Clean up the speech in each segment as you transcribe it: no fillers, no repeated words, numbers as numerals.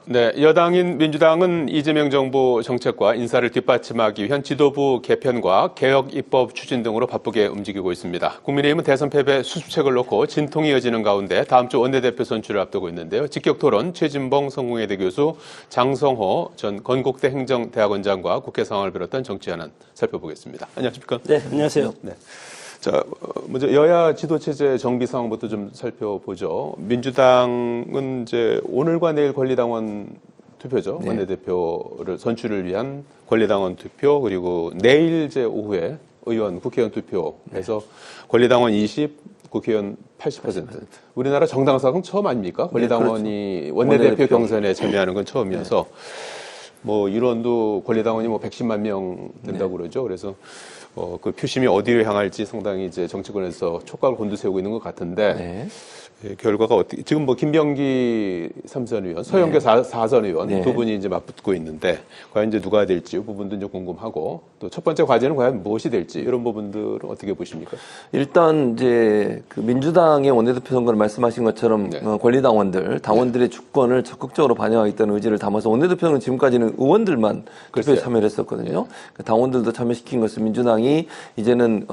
네, 여당인 민주당은 이재명 정부 정책과 인사를 뒷받침하기 위한 지도부 개편과 개혁 입법 추진 등으로 바쁘게 움직이고 있습니다. 국민의힘은 대선 패배 수습책을 놓고 진통이 이어지는 가운데 다음 주 원내대표 선출을 앞두고 있는데요. 직격 토론 최진봉 성공회대 교수, 장성호 전 건국대 행정대학원장과 국회 상황을 비롯한 정치 현안 살펴보겠습니다. 안녕하십니까? 네, 안녕하세요. 네. 자, 먼저 여야 지도체제 정비 상황부터 좀 살펴보죠. 민주당은 이제 오늘과 내일 권리당원 투표죠. 네. 원내대표를 선출을 위한 권리당원 투표, 그리고 내일 이제 오후에 국회의원 투표해서 권리당원 20, 국회의원 80%. 우리나라 정당사상 처음 아닙니까? 권리당원이 네, 그렇죠. 원내대표 경선에 참여하는 건 처음이어서 뭐 일원도 권리당원이 뭐 110만 명 된다고 그러죠. 그래서 그 표심이 어디로 향할지 상당히 이제 정치권에서 촉각을 곤두세우고 있는 것 같은데 결과가 어떻게 지금 뭐 김병기 3선 의원, 서영교 4선 의원 두 분이 이제 맞붙고 있는데 과연 이제 누가 될지 이 부분도 이제 궁금하고 또 첫 번째 과제는 과연 무엇이 될지 이런 부분들은 어떻게 보십니까? 일단 이제 그 민주당의 원내대표 선거를 말씀하신 것처럼 권리당원들, 당원들의 주권을 적극적으로 반영하겠다는 의지를 담아서 원내대표는 지금까지는 의원들만 투표에 참여를 했었거든요. 당원들도 참여시킨 것은 민주당이 이제는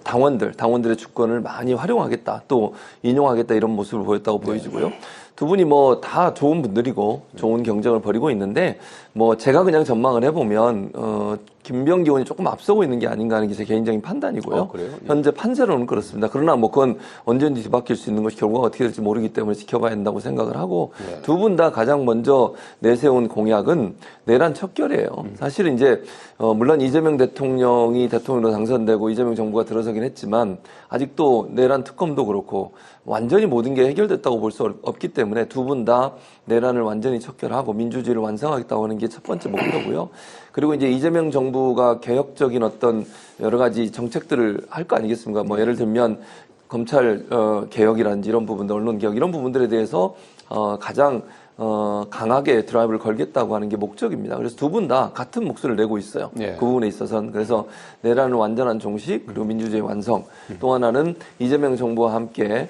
당원들의 주권을 많이 활용하겠다, 또 인용하겠다 이런 모습을 보였다고 보여지고요. 두 분이 뭐 다 좋은 분들이고 좋은 경쟁을 벌이고 있는데 뭐 제가 그냥 전망을 해보면 김병기 의원이 조금 앞서고 있는 게 아닌가 하는 게 제 개인적인 판단이고요. 그래요? 현재 판세로는 그렇습니다. 그러나 뭐 그건 언제든지 뒤바뀔 수 있는 것이 결과가 어떻게 될지 모르기 때문에 지켜봐야 한다고 생각을 하고 두 분 다 가장 먼저 내세운 공약은 내란 척결이에요. 사실은 이제 물론 이재명 대통령이 대통령으로 당선되고 이재명 정부가 들어서긴 했지만 아직도 내란 특검도 그렇고 완전히 모든 게 해결됐다고 볼 수 없기 때문에 두 분 다 내란을 완전히 척결하고 민주주의를 완성하겠다고 하는 게 첫 번째 목표고요. 그리고 이제 이재명 정부가 개혁적인 어떤 여러 가지 정책들을 할 거 아니겠습니까? 뭐 예를 들면 검찰 개혁이라든지 이런 부분들, 언론 개혁 이런 부분들에 대해서 가장 강하게 드라이브를 걸겠다고 하는 게 목적입니다. 그래서 두 분 다 같은 목소리를 내고 있어요. 그 부분에 있어서는. 그래서 내란을 완전한 종식, 그리고 민주주의 완성. 또 하나는 이재명 정부와 함께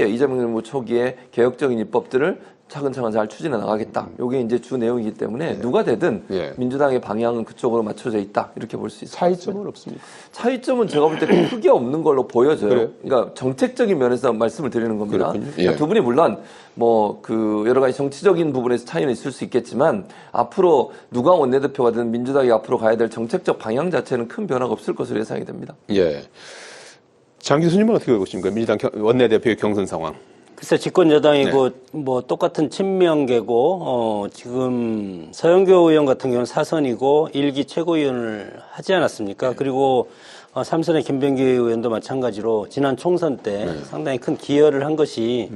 이재명 정부 초기에 개혁적인 입법들을 차근차근 잘 추진해 나가겠다. 이게 이제 주 내용이기 때문에 누가 되든 민주당의 방향은 그쪽으로 맞춰져 있다. 이렇게 볼 수 있습니다. 차이점은 없습니까? 차이점은 제가 볼 때 크게 없는 걸로 보여져요. 그래요? 그러니까 정책적인 면에서 말씀을 드리는 겁니다. 그러니까 두 분이 물론 뭐 그 여러 가지 정치적인 부분에서 차이는 있을 수 있겠지만 앞으로 누가 원내대표가 든 민주당이 앞으로 가야 될 정책적 방향 자체는 큰 변화가 없을 것으로 예상이 됩니다. 예. 장 교수님은 어떻게 보십니까? 민주당 원내대표의 경선 상황. 글쎄 집권 여당이고 뭐 똑같은 친명계고 지금 서영교 의원 같은 경우는 4선이고 1기 최고위원을 하지 않았습니까? 그리고 3선의 김병기 의원도 마찬가지로 지난 총선 때 상당히 큰 기여를 한 것이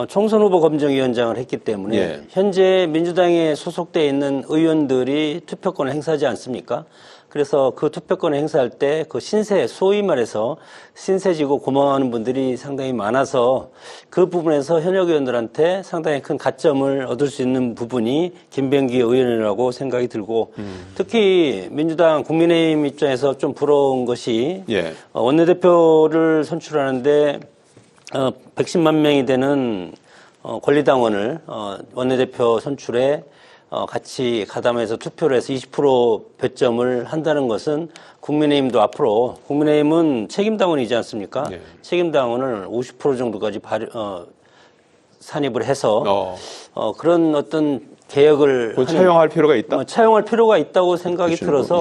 총선 후보 검증위원장을 했기 때문에 현재 민주당에 소속돼 있는 의원들이 투표권을 행사하지 않습니까? 그래서 그 투표권을 행사할 때 그 소위 말해서 신세지고 고마워하는 분들이 상당히 많아서 그 부분에서 현역 의원들한테 상당히 큰 가점을 얻을 수 있는 부분이 김병기 의원이라고 생각이 들고 특히 민주당 국민의힘 입장에서 좀 부러운 것이 원내대표를 선출하는데 110만 명이 되는 권리당원을 원내대표 선출에 같이 가담해서 투표를 해서 20% 배점을 한다는 것은 국민의힘도 앞으로 국민의힘은 책임당원이지 않습니까? 책임당원을 50% 정도까지 산입을 해서 그런 어떤 개혁을 차용할 필요가 있다. 차용할 필요가 있다고 생각이 들어서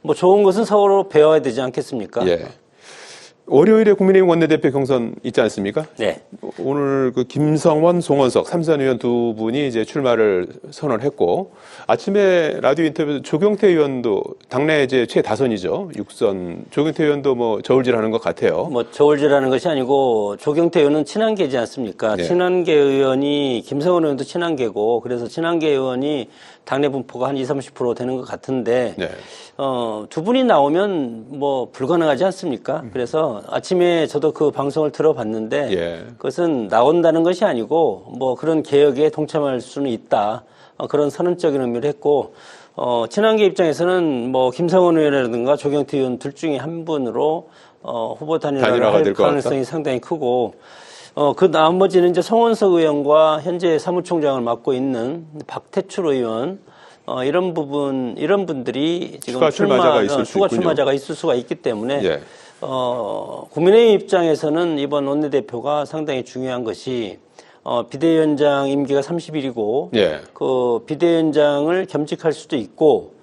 뭐 좋은 것은 서로 배워야 되지 않겠습니까? 월요일에 국민의힘 원내대표 경선 있지 않습니까? 네. 오늘 그 김성원, 송원석 3선 의원 두 분이 이제 출마를 선언했고 아침에 라디오 인터뷰에서 조경태 의원도 당내 이제 최다선이죠. 6선. 조경태 의원도 뭐 저울질하는 것 같아요. 뭐 저울질하는 것이 아니고 조경태 의원은 친한계지 않습니까? 친한계 의원이 김성원 의원도 친한계고 그래서 친한계 의원이 당내 분포가 한 20, 30% 되는 것 같은데 두 분이 나오면 뭐 불가능하지 않습니까? 그래서 아침에 저도 그 방송을 들어봤는데 그것은 나온다는 것이 아니고 뭐 그런 개혁에 동참할 수는 있다. 그런 선언적인 의미를 했고 친한계 입장에서는 뭐 김성원 의원이라든가 조경태 의원 둘 중에 한 분으로 후보 단일화를 할 가능성이 상당히 크고 그 나머지는 이제 송원석 의원과 현재 사무총장을 맡고 있는 박태출 의원, 이런 분들이 지금 추가 출마자가 있을 수 추가 있군요. 출마자가 있을 수가 있기 때문에, 예. 국민의힘 입장에서는 이번 원내대표가 상당히 중요한 것이, 비대위원장 임기가 30일이고, 예. 그 비대위원장을 겸직할 수도 있고,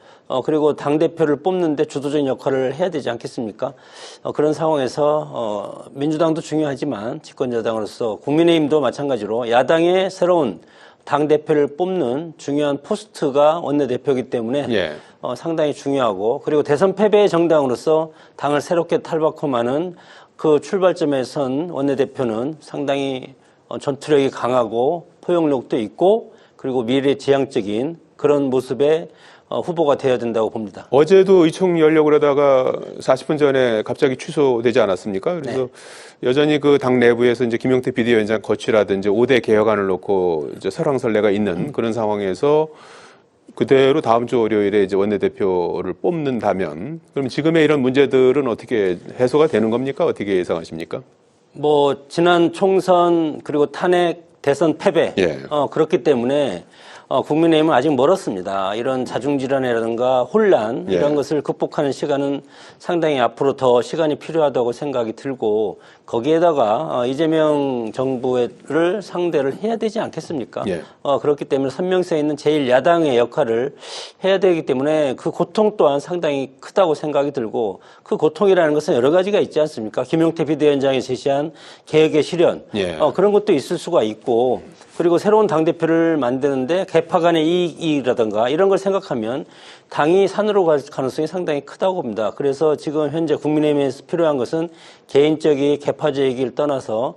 그리고 당대표를 뽑는데 주도적인 역할을 해야 되지 않겠습니까? 그런 상황에서, 민주당도 중요하지만 집권여당으로서 국민의힘도 마찬가지로 야당의 새로운 당대표를 뽑는 중요한 포스트가 원내대표이기 때문에 예. 상당히 중요하고, 그리고 대선 패배의 정당으로서 당을 새롭게 탈바꿈하는 그 출발점에 선 원내대표는 상당히 전투력이 강하고 포용력도 있고, 그리고 미래지향적인 그런 모습의 후보가 되어야 된다고 봅니다. 어제도 의총 열려고 그러다가 40분 전에 갑자기 취소되지 않았습니까? 그래서 여전히 그 당 내부에서 이제 김용태 비대위원장 거취라든지 5대 개혁안을 놓고 이제 설왕설래가 있는 그런 상황에서 그대로 다음 주 월요일에 이제 원내대표를 뽑는다면 그럼 지금의 이런 문제들은 어떻게 해소가 되는 겁니까? 어떻게 예상하십니까? 지난 총선 그리고 탄핵 대선 패배, 예. 그렇기 때문에 국민의힘은 아직 멀었습니다. 이런 자중질환이라든가 혼란 예. 이런 것을 극복하는 시간은 상당히 앞으로 더 시간이 필요하다고 생각이 들고, 거기에다가 이재명 정부를 상대를 해야 되지 않겠습니까? 예. 그렇기 때문에 선명성 있는 제1야당의 역할을 해야 되기 때문에 그 고통 또한 상당히 크다고 생각이 들고, 그 고통이라는 것은 여러 가지가 있지 않습니까? 김용태 비대위원장이 제시한 개혁의 실현, 예. 그런 것도 있을 수가 있고, 그리고 새로운 당대표를 만드는데 개파 간의 이익이라든가 이런 걸 생각하면 당이 산으로 갈 가능성이 상당히 크다고 봅니다. 그래서 지금 현재 국민의힘에서 필요한 것은 개인적인 개파적이기를 떠나서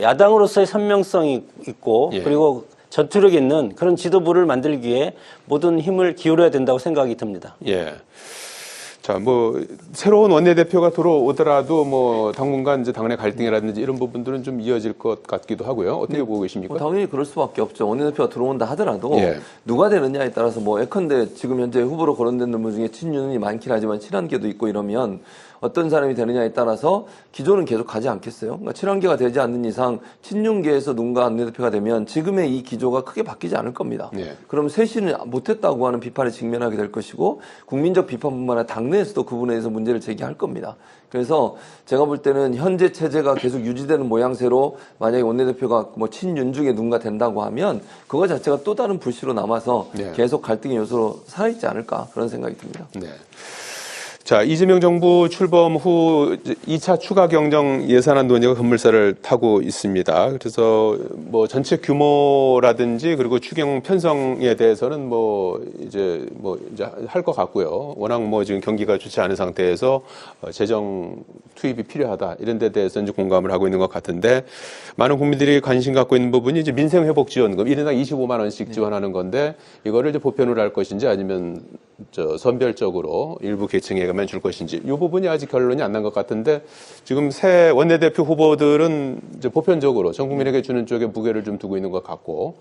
야당으로서의 선명성이 있고, 예. 그리고 전투력 있는 그런 지도부를 만들기 위해 모든 힘을 기울여야 된다고 생각이 듭니다. 예. 자, 새로운 원내대표가 들어오더라도 당분간 이제 당내 갈등이라든지 이런 부분들은 좀 이어질 것 같기도 하고요. 어떻게 보고 계십니까? 당연히 그럴 수밖에 없죠. 원내대표가 들어온다 하더라도 예. 누가 되느냐에 따라서 예컨대 지금 현재 후보로 거론된 분 중에 친윤이 많긴 하지만 친한계도 있고 이러면 어떤 사람이 되느냐에 따라서 기조는 계속 가지 않겠어요? 그러니까 친한계가 되지 않는 이상 친윤계에서 누군가 원내대표가 되면 지금의 이 기조가 크게 바뀌지 않을 겁니다. 예. 그럼 쇄신을 못했다고 하는 비판에 직면하게 될 것이고, 국민적 비판뿐만 아니라 당내에서도 그 부분에 대해서 문제를 제기할 겁니다. 그래서 제가 볼 때는 현재 체제가 계속 유지되는 모양새로 만약에 원내대표가 친윤 중에 누군가 된다고 하면 그거 자체가 또 다른 불씨로 남아서 네. 계속 계속 갈등의 요소로 살아있지 않을까 그런 생각이 듭니다. 네. 자, 이재명 정부 출범 후 2차 추가 경정 예산안 논의가 급물살을 타고 있습니다. 그래서 전체 규모라든지 그리고 추경 편성에 대해서는 이제 할 것 같고요. 워낙 지금 경기가 좋지 않은 상태에서 재정 투입이 필요하다 이런 데 대해서 이제 공감을 하고 있는 것 같은데, 많은 국민들이 관심 갖고 있는 부분이 이제 민생회복지원금 1인당 25만 원씩 지원하는 건데, 이거를 이제 보편으로 할 것인지 아니면 선별적으로 일부 계층에만 줄 것인지, 이 부분이 아직 결론이 안 난 것 같은데, 지금 새 원내대표 후보들은 이제 보편적으로 전 국민에게 주는 쪽에 무게를 좀 두고 있는 것 같고,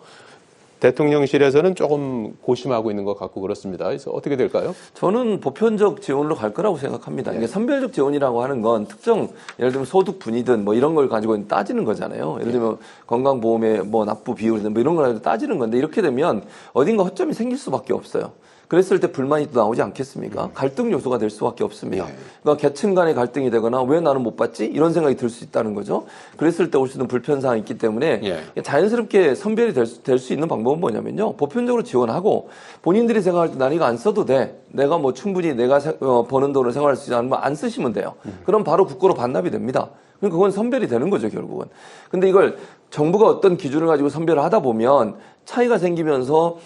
대통령실에서는 조금 고심하고 있는 것 같고 그렇습니다. 그래서 어떻게 될까요? 저는 보편적 지원으로 갈 거라고 생각합니다. 이게 선별적 지원이라고 하는 건 특정, 예를 들면 소득 분위든 이런 걸 가지고 따지는 거잖아요. 예를 들면 건강보험의 납부 비율이든 이런 걸 가지고 따지는 건데, 이렇게 되면 어딘가 허점이 생길 수밖에 없어요. 그랬을 때 불만이 또 나오지 않겠습니까? 갈등 요소가 될 수밖에 없습니다. 그러니까 계층 간의 갈등이 되거나 왜 나는 못 받지? 이런 생각이 들 수 있다는 거죠. 그랬을 때 올 수 있는 불편사항이 있기 때문에 자연스럽게 선별이 될 수 있는 방법은 뭐냐면요. 보편적으로 지원하고, 본인들이 생각할 때 난 이거 안 써도 돼. 내가 충분히 내가 버는 돈을 생활할 수 있지 않으면 안 쓰시면 돼요. 그럼 바로 국고로 반납이 됩니다. 그러니까 그건 선별이 되는 거죠, 결국은. 근데 이걸 정부가 어떤 기준을 가지고 선별을 하다 보면 차이가 생기면서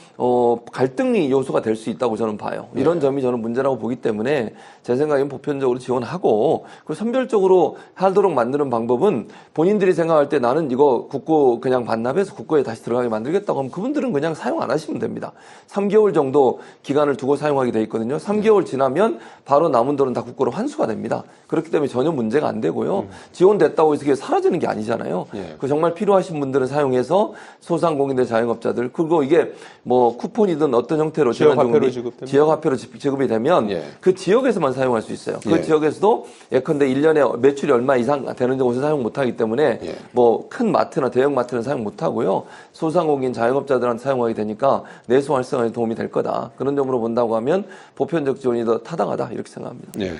갈등이 요소가 될 수 있다고 저는 봐요. 이런 점이 저는 문제라고 보기 때문에 제 생각엔 보편적으로 지원하고, 그 선별적으로 하도록 만드는 방법은 본인들이 생각할 때 나는 이거 국고 그냥 반납해서 국고에 다시 들어가게 만들겠다고 하면 그분들은 그냥 사용 안 하시면 됩니다. 3개월 정도 기간을 두고 사용하게 돼 있거든요. 3개월 지나면 바로 남은 돈은 다 국고로 환수가 됩니다. 그렇기 때문에 전혀 문제가 안 되고요. 지원됐다고 해서 이게 사라지는 게 아니잖아요. 그 정말 필요한 필요하신 분들은 사용해서 소상공인들, 자영업자들 그리고 이게 뭐 쿠폰이든 어떤 형태로 지역화폐로 지급됩니다. 지역화폐로 지급이 되면 예. 그 지역에서만 사용할 수 있어요. 그 예. 지역에서도 예컨대 1년에 매출이 얼마 이상 되는 곳은 사용 못하기 때문에 예. 뭐 큰 마트나 대형 마트는 사용 못하고요. 소상공인 자영업자들한테 사용하게 되니까 내수 활성화에 도움이 될 거다. 그런 점으로 본다고 하면 보편적 지원이 더 타당하다 이렇게 생각합니다. 예.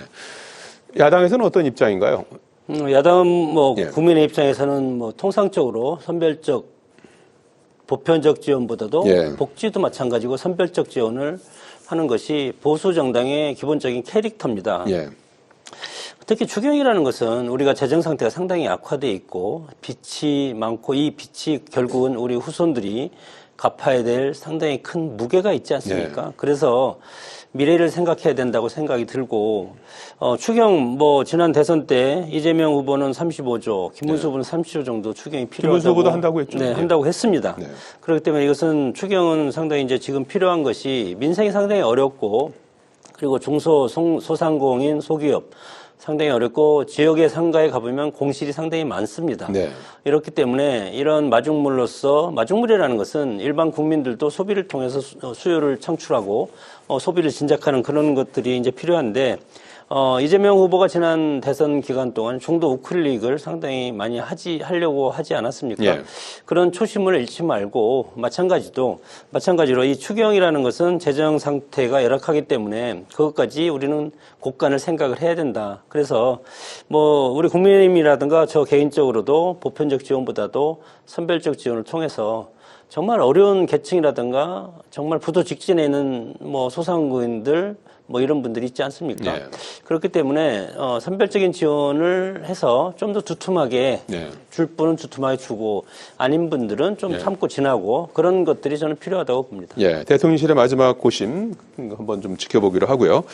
야당에서는 어떤 입장인가요? 야당은 뭐 예. 국민의 입장에서는 뭐 통상적으로 선별적 보편적 지원보다도 예. 복지도 마찬가지고 선별적 지원을 하는 것이 보수 정당의 기본적인 캐릭터입니다. 예. 특히 추경이라는 것은 우리가 재정 상태가 상당히 악화돼 있고 빚이 많고 이 빚이 결국은 우리 후손들이 갚아야 될 상당히 큰 무게가 있지 않습니까? 그래서 미래를 생각해야 된다고 생각이 들고 추경 뭐 지난 대선 때 이재명 후보는 35조, 김문수 후보는 30조 정도 추경이 필요하다고. 김문수 후보도 한다고 했죠. 네, 한다고 했습니다. 네. 그렇기 때문에 이것은 추경은 상당히 이제 지금 필요한 것이 민생이 상당히 어렵고 그리고 소상공인, 소기업 상당히 어렵고 지역의 상가에 가보면 공실이 상당히 많습니다. 네. 이렇기 때문에 이런 마중물로서 마중물이라는 것은 일반 국민들도 소비를 통해서 수요를 창출하고 소비를 진작하는 그런 것들이 이제 필요한데 이재명 후보가 지난 대선 기간 동안 중도 우클릭을 상당히 많이 하려고 하지 않았습니까? 예. 그런 초심을 잃지 말고 마찬가지로 이 추경이라는 것은 재정 상태가 열악하기 때문에 그것까지 우리는 곡간을 생각을 해야 된다. 그래서 뭐 우리 국민의힘이라든가 저 개인적으로도 보편적 지원보다도 선별적 지원을 통해서 정말 어려운 계층이라든가 정말 부도 직진에 있는 뭐 소상공인들 뭐 이런 분들이 있지 않습니까? 네. 그렇기 때문에 선별적인 지원을 해서 좀 더 두툼하게 네. 줄 분은 두툼하게 주고 아닌 분들은 좀 참고 지나고 그런 것들이 저는 필요하다고 봅니다. 예, 대통령실의 마지막 고심 한번 좀 지켜보기로 하고요.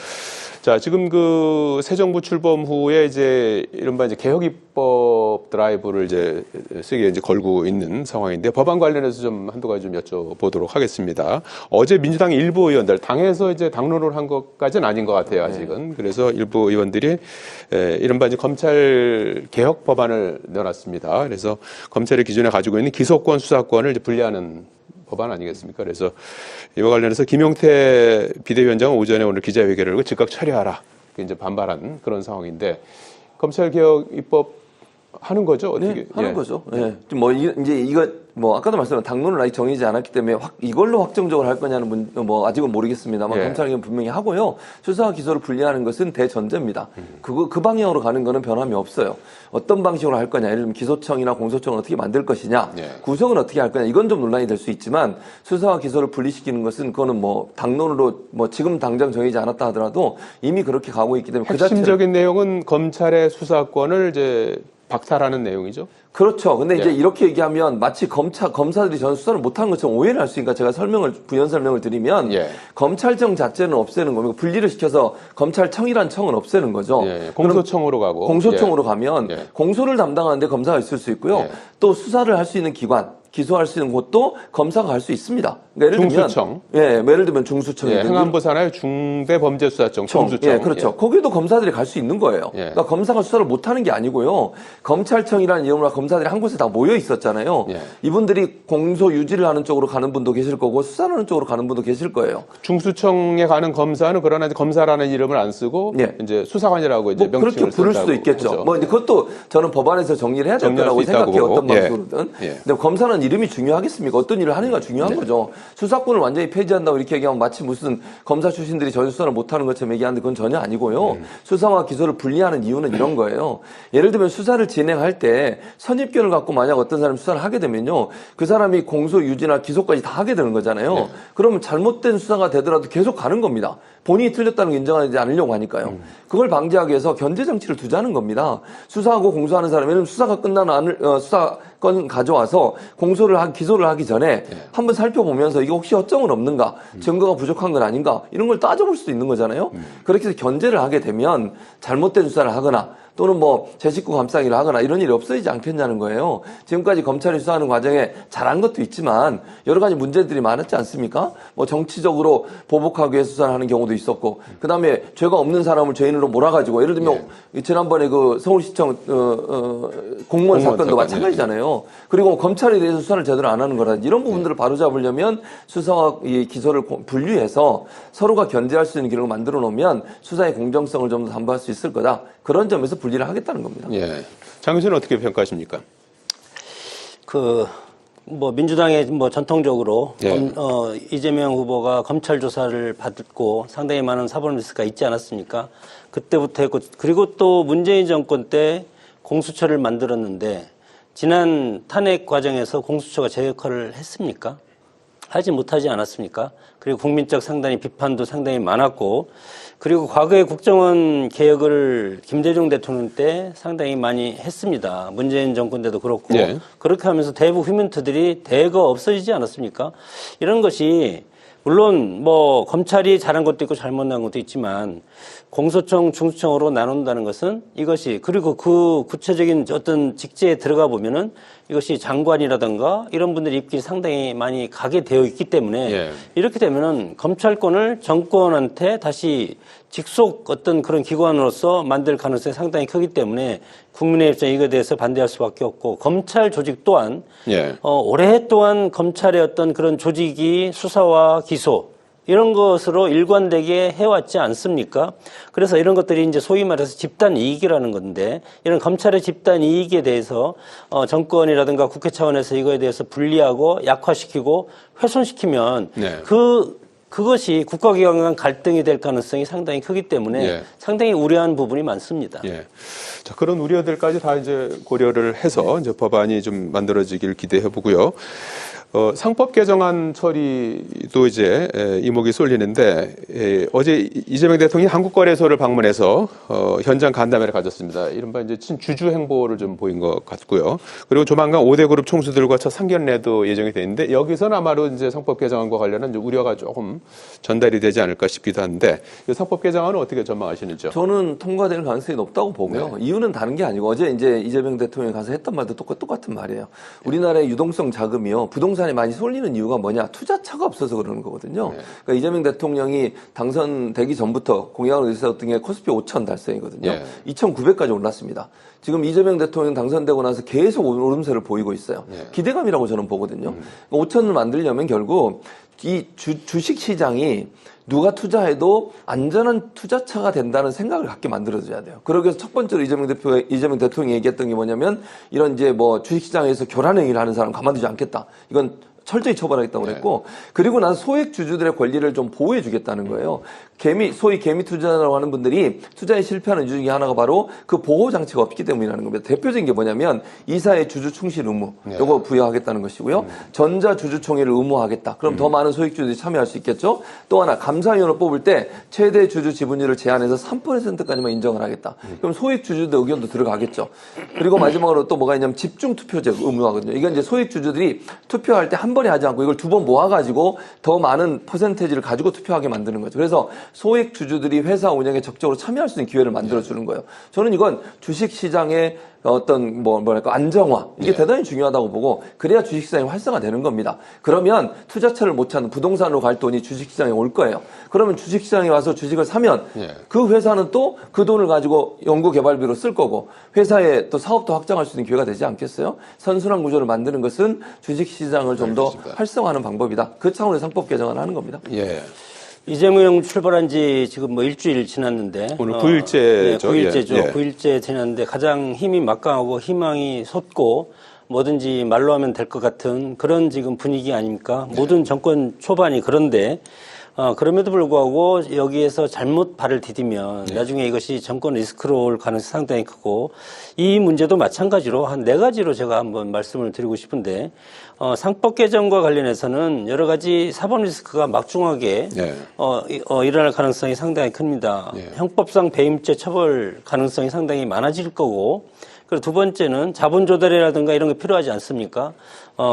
자, 지금 그 새 정부 출범 후에 이제 이른바 이제 개혁 입법 드라이브를 이제 세게 이제 걸고 있는 상황인데 법안 관련해서 좀 한두 가지 좀 여쭤보도록 하겠습니다. 어제 민주당 일부 의원들 당에서 이제 당론을 한 것까지는 아닌 것 같아요, 아직은. 그래서 일부 의원들이 이른바 이제 검찰 개혁 법안을 내놨습니다. 그래서 검찰이 기존에 가지고 있는 기소권, 수사권을 이제 분리하는 법안 아니겠습니까? 그래서 이와 관련해서 김용태 비대위원장은 오전에 오늘 기자회견을 하고 즉각 처리하라. 이제 반발한 그런 상황인데 검찰 개혁 입법 하는 거죠? 어떻게? 네, 하는 거죠. 네. 뭐 이제 이거 뭐 아까도 말씀드린 당론은 아직 정해지지 않았기 때문에 이걸로 확정적으로 할 거냐는 뭐 아직은 모르겠습니다만 예. 검찰은 분명히 하고요. 수사와 기소를 분리하는 것은 대전제입니다. 그 방향으로 가는 거는 변함이 없어요. 어떤 방식으로 할 거냐, 예를 들면 기소청이나 공소청을 어떻게 만들 것이냐, 예. 구성은 어떻게 할 거냐, 이건 좀 논란이 될 수 있지만 수사와 기소를 분리시키는 것은 그거는 뭐 당론으로 뭐 지금 당장 정해지지 않았다 하더라도 이미 그렇게 가고 있기 때문에 핵심적인 내용은 검찰의 수사권을 이제 박탈하는 내용이죠. 그렇죠. 근데 이제 예. 이렇게 얘기하면 마치 검사들이 전 수사를 못하는 것처럼 오해를 할 수 있으니까 제가 부연 설명을 드리면 예. 검찰청 자체는 없애는 겁니다. 분리를 시켜서 검찰청이란 청은 없애는 거죠. 예. 공소청으로 가고. 공소청으로 가면 예. 공소를 담당하는데 검사가 있을 수 있고요. 예. 또 수사를 할 수 있는 기관, 기소할 수 있는 곳도 검사가 갈 수 있습니다. 그러니까 예를 중수청. 들면, 예를 들면 예, 중수청이든지 행안부 산하의 중대범죄수사청, 중수청. 예, 그렇죠. 예. 거기도 검사들이 갈 수 있는 거예요. 예. 그러니까 검사가 수사를 못하는 게 아니고요. 검찰청이라는 이름으로 검사들이 한 곳에 다 모여 있었잖아요. 예. 이분들이 공소 유지를 하는 쪽으로 가는 분도 계실 거고 수사를 하는 쪽으로 가는 분도 계실 거예요. 중수청에 가는 검사는 그러나 이제 검사라는 이름을 안 쓰고 예. 이제 수사관이라고 이제 뭐 그렇게 명칭을 부를 쓴다고 수도 있겠죠. 하죠. 뭐 이제 그것도 저는 법안에서 정리를 해야 될 정리할 거라고 수 있다고 생각해요. 보고. 어떤 예. 방식으로든. 예. 근데 검사는 이름이 중요하겠습니까? 어떤 일을 하느냐가 중요한 거죠. 수사권을 완전히 폐지한다고 이렇게 얘기하면 마치 무슨 검사 출신들이 전혀 수사를 못하는 것처럼 얘기하는데 그건 전혀 아니고요. 수사와 기소를 분리하는 이유는 이런 거예요. 예를 들면 수사를 진행할 때 선입견을 갖고 만약 어떤 사람이 수사를 하게 되면요. 그 사람이 공소 유지나 기소까지 다 하게 되는 거잖아요. 네. 그러면 잘못된 수사가 되더라도 계속 가는 겁니다. 본인이 틀렸다는 걸 인정하지 않으려고 하니까요. 그걸 방지하기 위해서 견제 장치를 두자는 겁니다. 수사하고 공소하는 사람에는 수사가 끝나는 수사건 가져와서 기소를 하기 전에 한번 살펴보면서 이게 혹시 허점은 없는가, 증거가 부족한 건 아닌가 이런 걸 따져볼 수도 있는 거잖아요. 그렇게 해서 견제를 하게 되면 잘못된 수사를 하거나 또는 뭐 제 식구 감싸기를 하거나 이런 일이 없어지지 않겠냐는 거예요. 지금까지 검찰이 수사하는 과정에 잘한 것도 있지만 여러 가지 문제들이 많았지 않습니까? 뭐 정치적으로 보복하기 위해서 수사를 하는 경우도 있었고, 그 다음에 죄가 없는 사람을 죄인으로 몰아가지고, 예를 들면 지난번에 그 서울시청 공무원 사건도 마찬가지잖아요. 그리고 검찰에 대해서 수사를 제대로 안 하는 거라든지 이런 부분들을 바로잡으려면 수사와 이 기소를 분리해서 서로가 견제할 수 있는 기록을 만들어 놓으면 수사의 공정성을 좀 더 담보할 수 있을 거다. 그런 점에서 분리를 하겠다는 겁니다. 예. 장 교수는 어떻게 평가하십니까? 뭐 민주당의 뭐 전통적으로 예. 이재명 후보가 검찰 조사를 받고 상당히 많은 사법 리스크가 있지 않았습니까? 그때부터 했고, 그리고 또 문재인 정권 때 공수처를 만들었는데 지난 탄핵 과정에서 공수처가 제 역할을 했습니까? 하지 못하지 않았습니까? 그리고 국민적 상당히 비판도 상당히 많았고, 그리고 과거에 국정원 개혁을 김대중 대통령 때 상당히 많이 했습니다. 문재인 정권 때도 그렇고. 예. 그렇게 하면서 대북 휴먼트들이 대거 없어지지 않았습니까? 이런 것이 물론 뭐 검찰이 잘한 것도 있고 잘못한 것도 있지만 공소청, 중수청으로 나눈다는 것은 이것이, 그리고 그 구체적인 어떤 직제에 들어가 보면은 이것이 장관이라든가 이런 분들이 입김이 상당히 많이 가게 되어 있기 때문에 예. 이렇게 되면은 검찰권을 정권한테 다시 직속 어떤 그런 기관으로서 만들 가능성이 상당히 크기 때문에 국민의 입장에 이거에 대해서 반대할 수밖에 없고, 검찰 조직 또한 예. 오랫동안 검찰의 어떤 그런 조직이 수사와 기소 이런 것으로 일관되게 해왔지 않습니까? 그래서 이런 것들이 이제 소위 말해서 집단 이익이라는 건데, 이런 검찰의 집단 이익에 대해서 정권이라든가 국회 차원에서 이거에 대해서 분리하고 약화시키고 훼손시키면 네. 그것이 국가기관 간 갈등이 될 가능성이 상당히 크기 때문에 예. 상당히 우려한 부분이 많습니다. 예. 자, 그런 우려들까지 다 이제 고려를 해서 이제 법안이 좀 만들어지길 기대해 보고요. 상법 개정안 처리도 이제 이목이 쏠리는데, 어제 이재명 대통령이 한국거래소를 방문해서 현장 간담회를 가졌습니다. 이른바 이제 친주주 행보를 좀 보인 것 같고요. 그리고 조만간 5대 그룹 총수들과 첫 상견례도 예정이 돼 있는데, 여기서는 아마도 이제 상법 개정안과 관련한 이제 우려가 조금 전달이 되지 않을까 싶기도 한데, 이 상법 개정안은 어떻게 전망하시는지요? 저는 통과될 가능성이 높다고 보고요. 네. 이유는 다른 게 아니고, 어제 이제 이재명 대통령이 가서 했던 말도 똑같은 말이에요. 우리나라의 유동성 자금이요, 부동산에 많이 쏠리는 이유가 뭐냐? 투자처가 없어서 그러는 거거든요. 네. 그러니까 이재명 대통령이 당선되기 전부터 공약을 있었던 게 코스피 5천 달성이거든요. 네. 2,900까지 올랐습니다. 지금 이재명 대통령 당선되고 나서 계속 오름세를 보이고 있어요. 네. 기대감이라고 저는 보거든요. 5천을 만들려면 결국 이 주식 시장이 누가 투자해도 안전한 투자처가 된다는 생각을 갖게 만들어줘야 돼요. 그러기 위해서 첫 번째로 이재명 대통령이 얘기했던 게 뭐냐면, 이런 이제 뭐 주식시장에서 교란행위를 하는 사람 가만두지 않겠다. 이건 철저히 처벌하겠다고 그랬고, 그리고 나서 소액 주주들의 권리를 좀 보호해 주겠다는 거예요. 소위 개미 투자라고 하는 분들이 투자에 실패하는 이유 중에 하나가 바로 그 보호 장치가 없기 때문이라는 겁니다. 대표적인 게 뭐냐면 이사의 주주 충실 의무, 요거 부여하겠다는 것이고요. 전자 주주 총회를 의무화하겠다. 그럼 더 많은 소액주주들이 참여할 수 있겠죠. 또 하나, 감사위원을 뽑을 때 최대 주주 지분율을 제한해서 3%까지만 인정을 하겠다. 그럼 소액 주주들 의견도 들어가겠죠. 그리고 마지막으로 또 뭐가 있냐면 집중 투표제 의무화거든요. 이건 이제 소액 주주들이 투표할 때 한 번에 하지 않고 이걸 두 번 모아가지고 더 많은 퍼센테이지를 가지고 투표하게 만드는 거죠. 그래서 소액 주주들이 회사 운영에 적극적으로 참여할 수 있는 기회를 만들어주는 거예요. 저는 이건 주식시장의 어떤 뭐랄까 안정화, 이게 대단히 중요하다고 보고, 그래야 주식시장이 활성화되는 겁니다. 그러면 투자처를 못 찾는 부동산으로 갈 돈이 주식시장에 올 거예요. 그러면 주식시장에 와서 주식을 사면 그 회사는 또 그 돈을 가지고 연구개발비로 쓸 거고, 회사의 또 사업도 확장할 수 있는 기회가 되지 않겠어요? 선순환 구조를 만드는 것은 주식시장을 좀 더 활성화하는 방법이다. 그 차원의 상법 개정을 하는 겁니다. 예. 이재명 출발한 지 지금 뭐 일주일 지났는데, 오늘 9일째죠. 9일째죠. 예. 9일째 지났는데 가장 힘이 막강하고 희망이 솟고 뭐든지 말로 하면 될 것 같은 그런 지금 분위기 아닙니까? 모든 정권 초반이. 그런데 그럼에도 불구하고 여기에서 잘못 발을 디디면 나중에 이것이 정권 리스크로 올 가능성이 상당히 크고, 이 문제도 마찬가지로 한 4가지로 제가 한번 말씀을 드리고 싶은데, 상법 개정과 관련해서는 여러 가지 사법 리스크가 막중하게 일어날 가능성이 상당히 큽니다. 형법상 배임죄 처벌 가능성이 상당히 많아질 거고, 그리고 두 번째는 자본 조달이라든가 이런 게 필요하지 않습니까?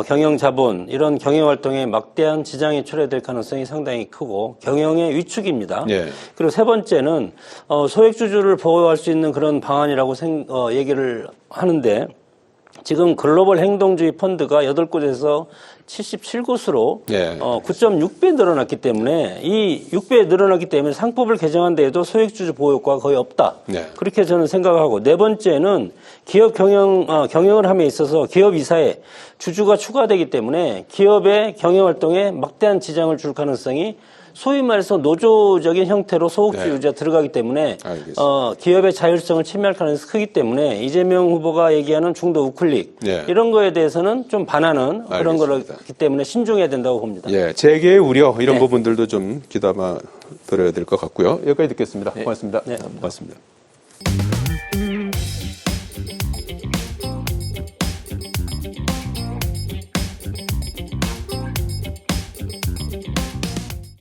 경영 자본, 이런 경영 활동에 막대한 지장이 초래될 가능성이 상당히 크고 경영의 위축입니다. 예. 그리고 세 번째는 소액주주를 보호할 수 있는 그런 방안이라고 얘기를 하는데 지금 글로벌 행동주의 펀드가 8곳에서 77곳으로 예. 9.6배 늘어났기 때문에 이 6배 늘어났기 때문에 상법을 개정한 데에도 소액주주 보호 효과가 거의 없다. 네. 그렇게 저는 생각을 하고 네 번째는 기업 경영을 함에 있어서 기업 이사에 주주가 추가되기 때문에 기업의 경영 활동에 막대한 지장을 줄 가능성이 소위 말해서 노조적인 형태로 소극주주가 들어가기 때문에 알겠습니다. 기업의 자율성을 침해할 가능성이 크기 때문에 이재명 후보가 얘기하는 중도 우클릭 네. 이런 거에 대해서는 좀 반하는 그런 알겠습니다. 거기 때문에 신중해야 된다고 봅니다. 예, 재계의 우려 이런 네. 부분들도 좀 귀담아 들어야 될 것 같고요. 여기까지 듣겠습니다. 고맙습니다. 네. 고맙습니다.